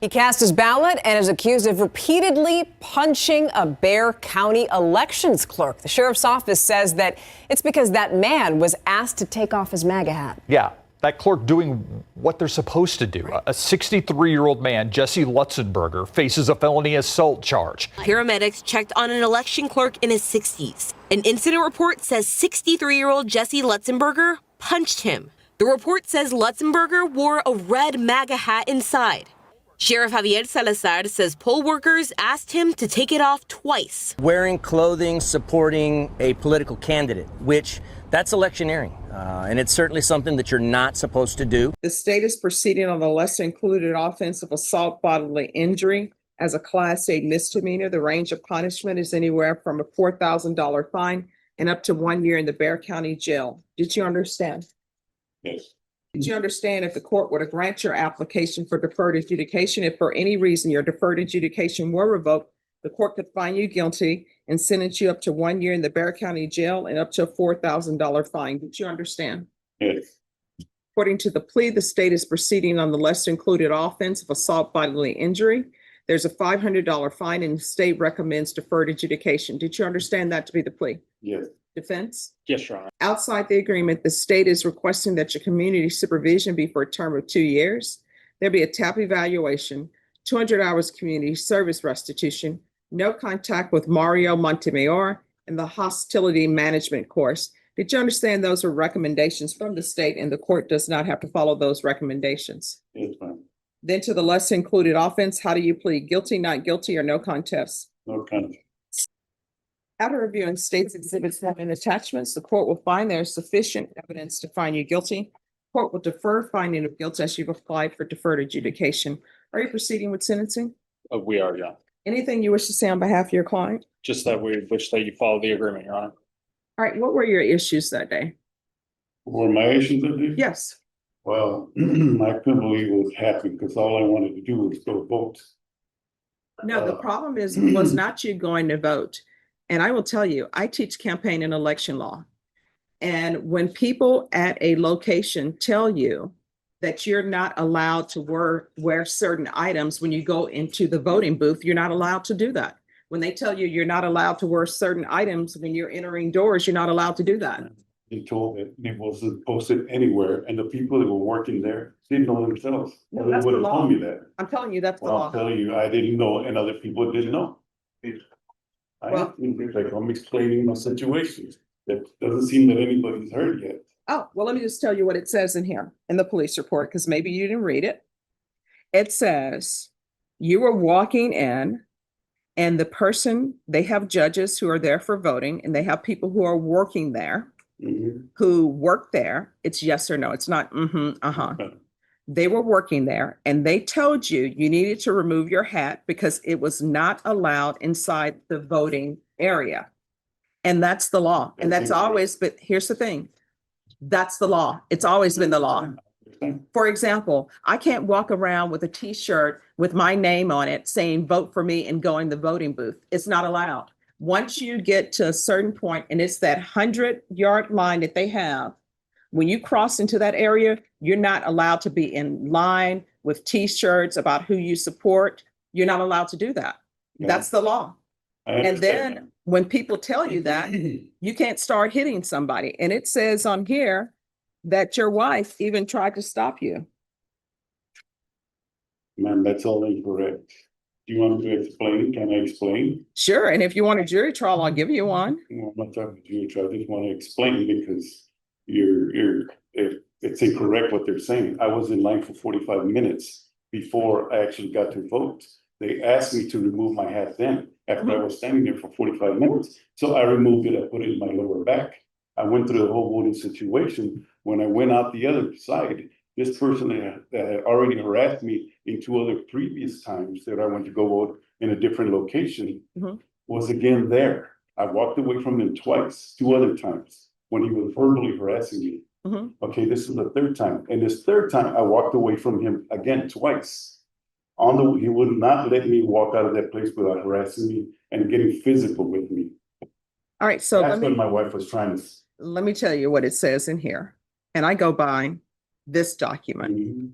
He cast his ballot and is accused of repeatedly punching a Bexar County elections clerk. The sheriff's office says that it's because that man was asked to take off his MAGA hat. Yeah, that clerk doing what they're supposed to do. A 63-year-old man, Jesse Letsonburger, faces a felony assault charge. Paramedics checked on an election clerk in his 60s. An incident report says 63-year-old Jesse Letsonburger punched him. The report says Letsonburger wore a red MAGA hat inside. Sheriff Javier Salazar says poll workers asked him to take it off twice. Wearing clothing supporting a political candidate, which that's electioneering. And it's certainly something that you're not supposed to do. The state is proceeding on the lesser included offense of assault bodily injury as a Class A misdemeanor. The range of punishment is anywhere from a $4,000 fine and up to 1 year in the Bexar County Jail. Did you understand? Yes. Did you understand if the court were to grant your application for deferred adjudication, if for any reason your deferred adjudication were revoked, the court could find you guilty and sentence you up to 1 year in the Bexar County Jail and up to a $4,000 fine? Did you understand? Yes. According to the plea, the state is proceeding on the lesser included offense of assault bodily injury. There's a $500 fine and the state recommends deferred adjudication. Did you understand that to be the plea? Yes. Defense? Yes, Your Honor. Outside the agreement, the state is requesting that your community supervision be for a term of 2 years. There'll be a TAP evaluation, 200 hours community service restitution, no contact with Mario Montemayor, and the hostility management course. Did you understand those are recommendations from the state and the court does not have to follow those recommendations? Yes, ma'am. Then to the lesser included offense, how do you plead? Guilty, not guilty, or no contest? No contest. After reviewing state's exhibits and attachments, the court will find there is sufficient evidence to find you guilty. Court will defer finding of guilt as you've applied for deferred adjudication. Are you proceeding with sentencing? We are, yeah. Anything you wish to say on behalf of your client? Just that we wish that you follow the agreement, Your Honor. All right, what were your issues that day? Were my issues that day? Yes. Well, I couldn't believe it was happening because all I wanted to do was go vote. No, the problem was not you going to vote. And I will tell you, I teach campaign and election law. And when people at a location tell you that you're not allowed to wear certain items when you go into the voting booth, you're not allowed to do that. When they tell you you're not allowed to wear certain items when you're entering doors, you're not allowed to do that. They told me it wasn't posted anywhere, and the people that were working there didn't know themselves. No, They that's the would have law. told me that. I'm telling you, that's the Well, law. I'll tell you, I didn't know, and other people didn't know. I'm explaining my situation. That doesn't seem that anybody's heard yet. Oh, well, let me just tell you what it says in here in the police report, because maybe you didn't read it. It says you were walking in and the person, they have judges who are there for voting and they have people who are working there, who work there. It's yes or no. It's not They were working there and they told you you needed to remove your hat because it was not allowed inside the voting area. And that's the law. And that's always, but here's the thing. That's the law. It's always been the law. For example, I can't walk around with a t-shirt with my name on it saying vote for me and go in the voting booth. It's not allowed. Once you get to a certain point and it's that 100-yard line that they have, when you cross into that area, you're not allowed to be in line with t-shirts about who you support. You're not allowed to do that. Yeah. That's the law. And And then when people tell you that, you can't start hitting somebody. And it says on here that your wife even tried to stop you. Ma'am, that's all incorrect. Do you want me to explain? Can I explain? Sure. And if you want a jury trial, I'll give you one. No, I'm not talking to you, I just want to explain because it's incorrect what they're saying. I was in line for 45 minutes before I actually got to vote. They asked me to remove my hat then, after I was standing there for 45 minutes. So I removed it, I put it in my lower back. I went through the whole voting situation. When I went out the other side, this person that had already harassed me in 2 other previous times that I went to go vote in a different location was again there. I walked away from him twice, 2 other times, when he was verbally harassing me. Okay, this is the 3rd time. And this 3rd time, I walked away from him again twice. He would not let me walk out of that place without harassing me and getting physical with me. All right. So That's what my wife was trying to. let me tell you what it says in here. And I go by this document.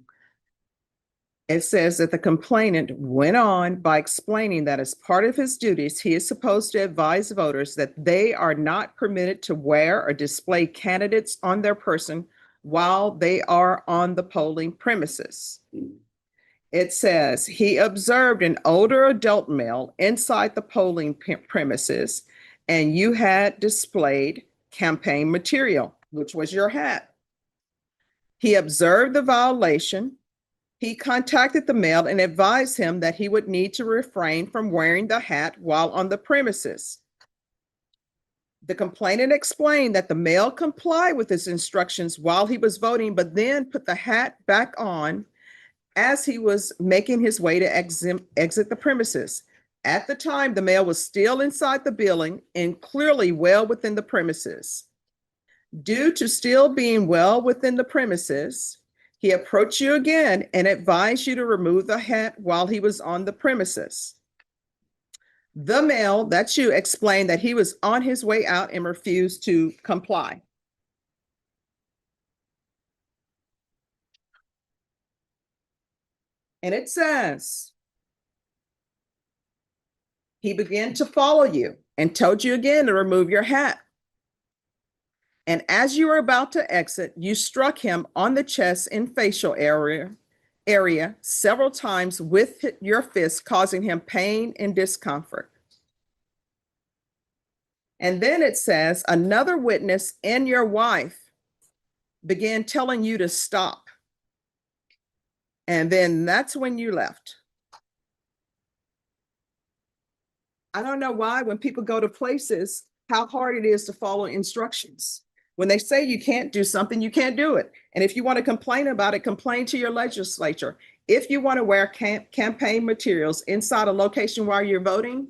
It says that the complainant went on by explaining that as part of his duties, he is supposed to advise voters that they are not permitted to wear or display candidates on their person while they are on the polling premises. It says he observed an older adult male inside the polling premises, and you had displayed campaign material, which was your hat. He observed the violation. He contacted the male and advised him that he would need to refrain from wearing the hat while on the premises. The complainant explained that the male complied with his instructions while he was voting, but then put the hat back on as he was making his way to exit the premises. At the time, the male was still inside the building and clearly well within the premises. Due to still being well within the premises, he approached you again and advised you to remove the hat while he was on the premises. The male, that's you, explained that he was on his way out and refused to comply. And it says, he began to follow you and told you again to remove your hat. And as you were about to exit, you struck him on the chest and facial area several times with your fist, causing him pain and discomfort. And then it says, another witness and your wife began telling you to stop. And then that's when you left. I don't know why when people go to places, how hard it is to follow instructions. When they say you can't do something, you can't do it. And if you want to complain about it, complain to your legislature. If you want to wear campaign materials inside a location while you're voting,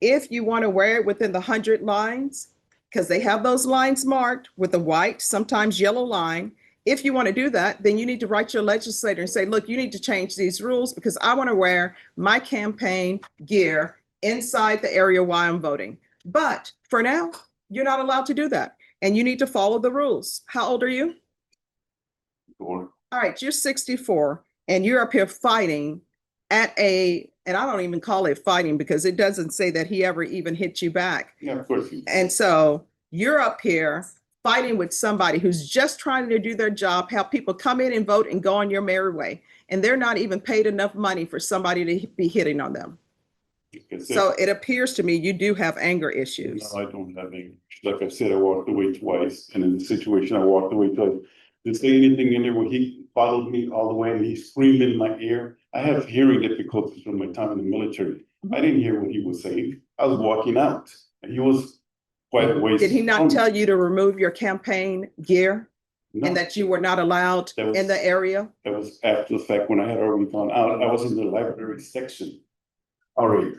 if you want to wear it within the 100 lines, because they have those lines marked with a white, sometimes yellow line. If you want to do that, then you need to write your legislator and say, look, you need to change these rules because I want to wear my campaign gear inside the area while I'm voting. But for now, you're not allowed to do that. And you need to follow the rules. How old are you? 4. All right, you're 64 and you're up here fighting at and I don't even call it fighting because it doesn't say that he ever even hit you back. Yeah, of course. And so you're up here fighting with somebody who's just trying to do their job, help people come in and vote and go on your merry way. And they're not even paid enough money for somebody to be hitting on them. So it appears to me you do have anger issues. No, I don't have anger. Like I said, I walked away twice, and in the situation I walked away twice. To say anything in there where he followed me all the way and he screamed in my ear. I have hearing difficulties from my time in the military. I didn't hear what he was saying. I was walking out, and he was quite a ways. Did he not tell you to remove your campaign gear? No, And that you were not allowed in the area? that was after the fact when I had already gone out. I was in the library section already.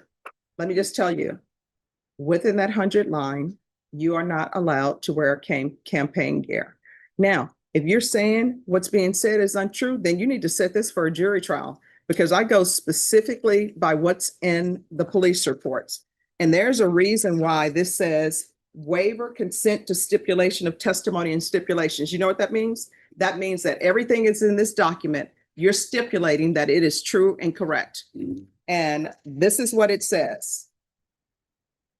Let me just tell you, within that 100 line, you are not allowed to wear campaign gear. Now, if you're saying what's being said is untrue, then you need to set this for a jury trial because I go specifically by what's in the police reports. And there's a reason why this says waiver consent to stipulation of testimony and stipulations. You know what that means? That means that everything is in this document. You're stipulating that it is true and correct. And this is what it says.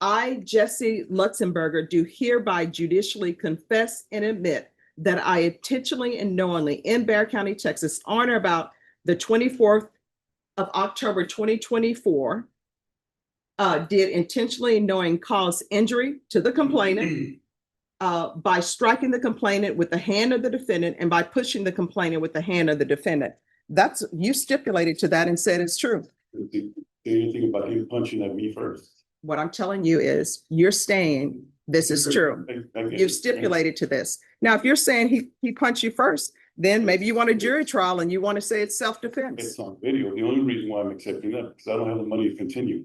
I, Jesse Letsonburger, do hereby judicially confess and admit that I intentionally and knowingly in Bexar County, Texas, on or about the 24th of October, 2024, did intentionally and knowing cause injury to the complainant by striking the complainant with the hand of the defendant and by pushing the complainant with the hand of the defendant. That's, you stipulated to that and said it's true. Anything about him punching at me first? What I'm telling you is you're saying this is true. You've stipulated to this. Now, if you're saying he punched you first, then maybe you want a jury trial and you want to say it's self-defense. It's on video. The only reason why I'm accepting that is because I don't have the money to continue.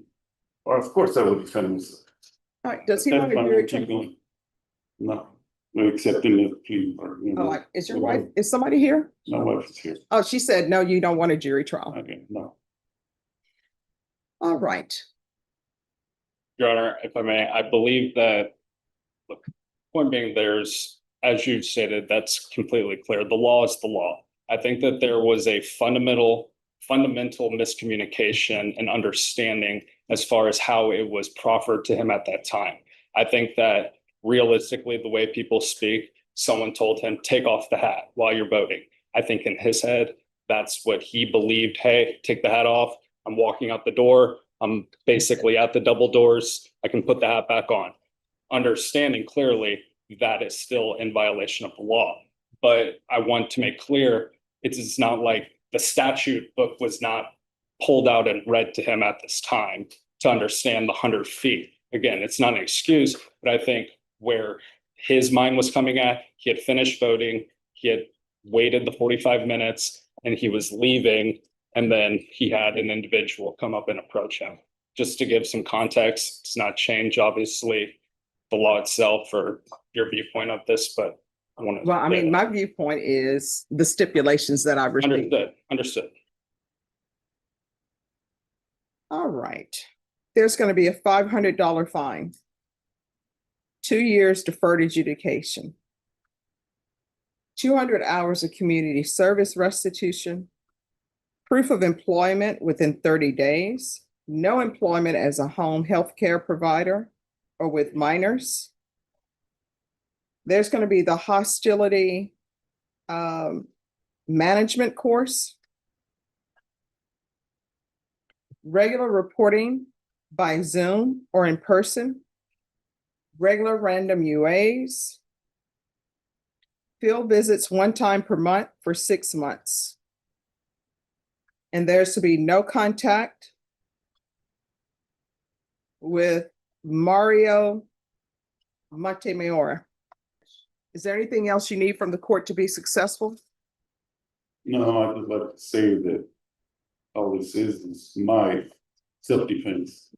Or of course I would defend myself. All right, does he want a jury trial? No, we're accepting the plea. Oh, is your wife, is somebody here? My wife is here. Oh, she said, no, you don't want a jury trial. Okay, no. All right. Your Honor, if I may, I believe that, look, point being there's, as you've stated, that's completely clear. The law is the law. I think that there was a fundamental fundamental miscommunication and understanding as far as how it was proffered to him at that time. I think that realistically, the way people speak, someone told him, take off the hat while you're voting. I think in his head, that's what he believed. Hey, take the hat off. I'm walking out the door. I'm basically at the double doors. I can put the hat back on. Understanding clearly that is still in violation of the law. But I want to make clear, it's not like the statute book was not pulled out and read to him at this time to understand the 100 feet. Again, it's not an excuse, but I think where his mind was coming at, he had finished voting, he had waited the 45 minutes, and he was leaving, and then he had an individual come up and approach him. Just to give some context, it's not change, obviously, the law itself or your viewpoint of this, but I want to. Well, I mean, my viewpoint is the stipulations that I received. Understood. All right. There's going to be a $500 fine, 2 years deferred adjudication, 200 hours of community service restitution, proof of employment within 30 days, no employment as a home health care provider or with minors. There's going to be the hostility management course, regular reporting by Zoom or in person, regular random UAs, field visits 1 time per month for 6 months. And there's to be no contact with Mario Montemayor. Is there anything else you need from the court to be successful? No, I'd just like to say that all this is my self-defense.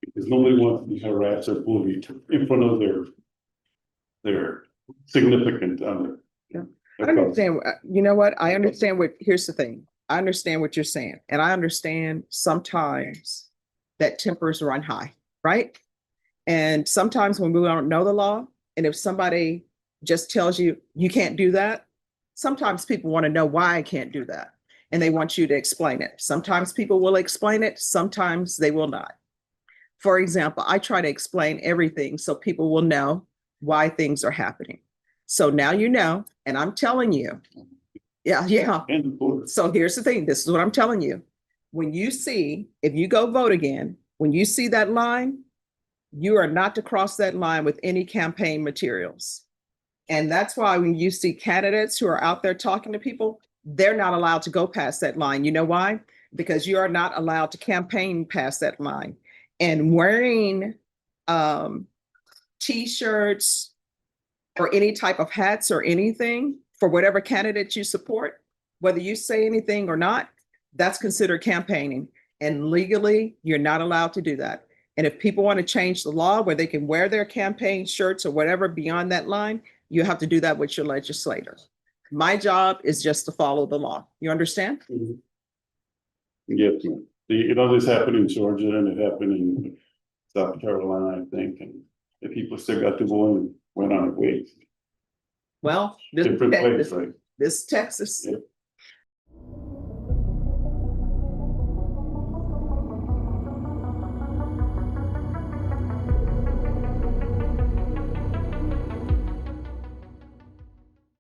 Because nobody wants to be harassed or bullied in front of their significant other. Yeah. I understand. You know what? I understand here's the thing. I understand what you're saying. And I understand sometimes that tempers run high, right? And sometimes when we don't know the law, and if somebody just tells you, you can't do that, sometimes people want to know why I can't do that. And they want you to explain it. Sometimes people will explain it, sometimes they will not. For example, I try to explain everything so people will know why things are happening. So now you know, and I'm telling you, yeah. So here's the thing, this is what I'm telling you. When you see, if you go vote again, when you see that line, you are not to cross that line with any campaign materials. And that's why when you see candidates who are out there talking to people, they're not allowed to go past that line. You know why? Because you are not allowed to campaign past that line. And wearing T-shirts or any type of hats or anything for whatever candidate you support, whether you say anything or not, that's considered campaigning. And legally, you're not allowed to do that. And if people want to change the law where they can wear their campaign shirts or whatever beyond that line, you have to do that with your legislator. My job is just to follow the law. You understand? Mm-hmm. Yes, ma'am. This happened in Georgia and it happened in South Carolina, I think, and the people still got to go and went on their way. Well, Different place, right? this Texas. Yep.